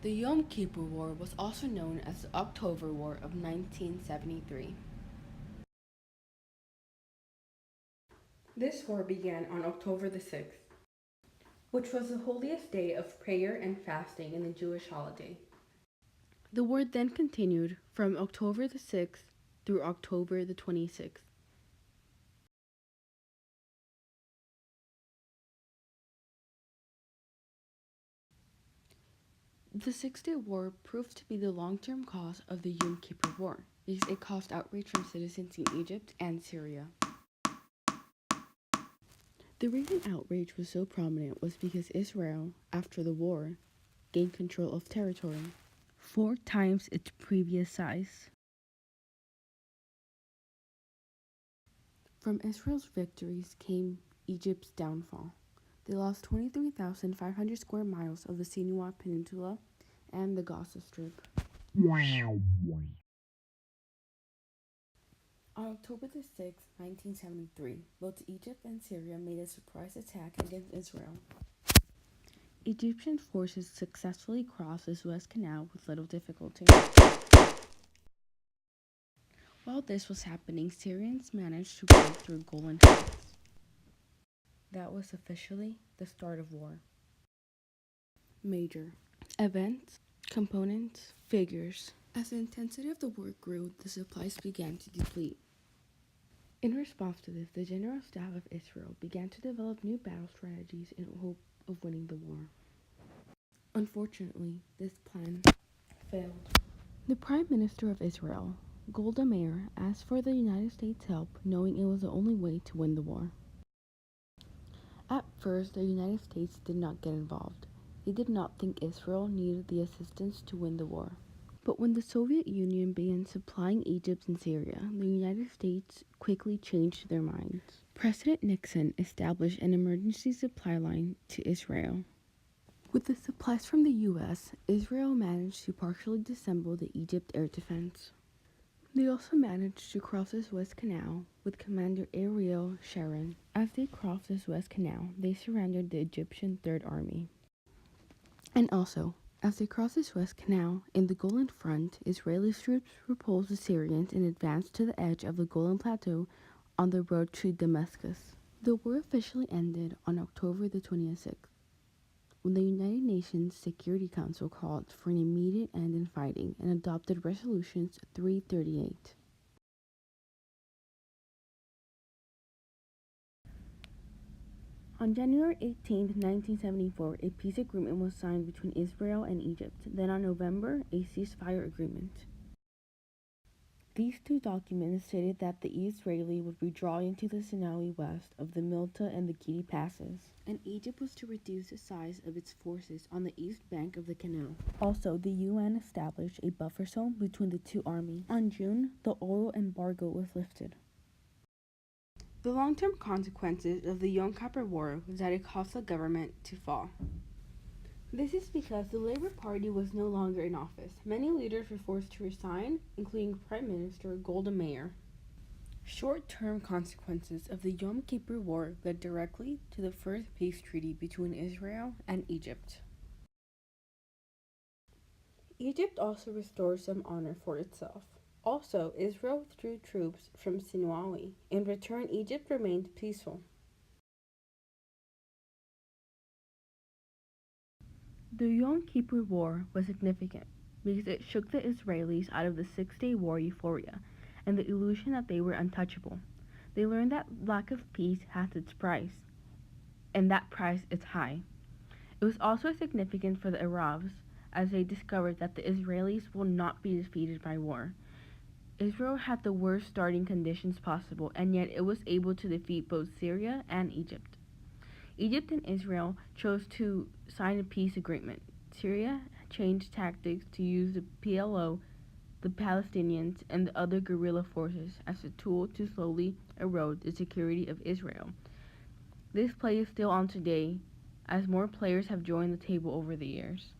The Yom Kippur War was also known as the October War of 1973. This war began on October the 6th, which was the holiest day of prayer and fasting in the Jewish holiday. The war then continued from October the 6th through October the 26th. The Six-Day War proved to be the long-term cause of the Yom Kippur War because it caused outrage from citizens in Egypt and Syria. The reason outrage was so prominent was because Israel, after the war, gained control of territory, 4 times its previous size. From Israel's victories came Egypt's downfall. They lost 23,500 square miles of the Sinai Peninsula and the Gaza Strip. On October the 6th, 1973, both Egypt and Syria made a surprise attack against Israel. Egyptian forces successfully crossed the Suez Canal with little difficulty. While this was happening, Syrians managed to break through Golan Heights. That was officially the start of war. Major events, components, figures. As the intensity of the war grew, the supplies began to deplete. In response to this, the General Staff of Israel began to develop new battle strategies in hope of winning the war. Unfortunately, this plan failed. The Prime Minister of Israel, Golda Meir, asked for the United States' help, knowing it was the only way to win the war. At first, the United States did not get involved. They did not think Israel needed the assistance to win the war. But when the Soviet Union began supplying Egypt and Syria, the United States quickly changed their minds. President Nixon established an emergency supply line to Israel. With the supplies from the U.S., Israel managed to partially disassemble the Egypt air defense. They also managed to cross the Suez Canal with Commander Ariel Sharon. As they crossed the Suez Canal, they surrounded the Egyptian Third Army. And also, as they crossed the Suez Canal, in the Golan Front, Israeli troops repulsed the Syrians and advanced to the edge of the Golan Plateau on the road to Damascus. The war officially ended on October the 26th, when the United Nations Security Council called for an immediate end in fighting and adopted Resolutions 338. On January 18, 1974, a peace agreement was signed between Israel and Egypt. Then on November, a ceasefire agreement. These two documents stated that the Israeli would withdraw into the Sinai west of the Milta and the Gidi passes, and Egypt was to reduce the size of its forces on the east bank of the canal. Also, the UN established a buffer zone between the two armies. On June, the oil embargo was lifted. The long-term consequences of the Yom Kippur War was that it caused the government to fall. This is because the Labour Party was no longer in office. Many leaders were forced to resign, including Prime Minister Golda Meir. Short-term consequences of the Yom Kippur War led directly to the first peace treaty between Israel and Egypt. Egypt also restored some honor for itself. Also, Israel withdrew troops from Sinai. In return, Egypt remained peaceful. The Yom Kippur War was significant because it shook the Israelis out of the Six-Day War euphoria and the illusion that they were untouchable. They learned that lack of peace has its price, and that price is high. It was also significant for the Arabs as they discovered that the Israelis will not be defeated by war. Israel had the worst starting conditions possible, and yet it was able to defeat both Syria and Egypt. Egypt and Israel chose to sign a peace agreement. Syria changed tactics to use the PLO, the Palestinians, and the other guerrilla forces as a tool to slowly erode the security of Israel. This play is still on today, as more players have joined the table over the years.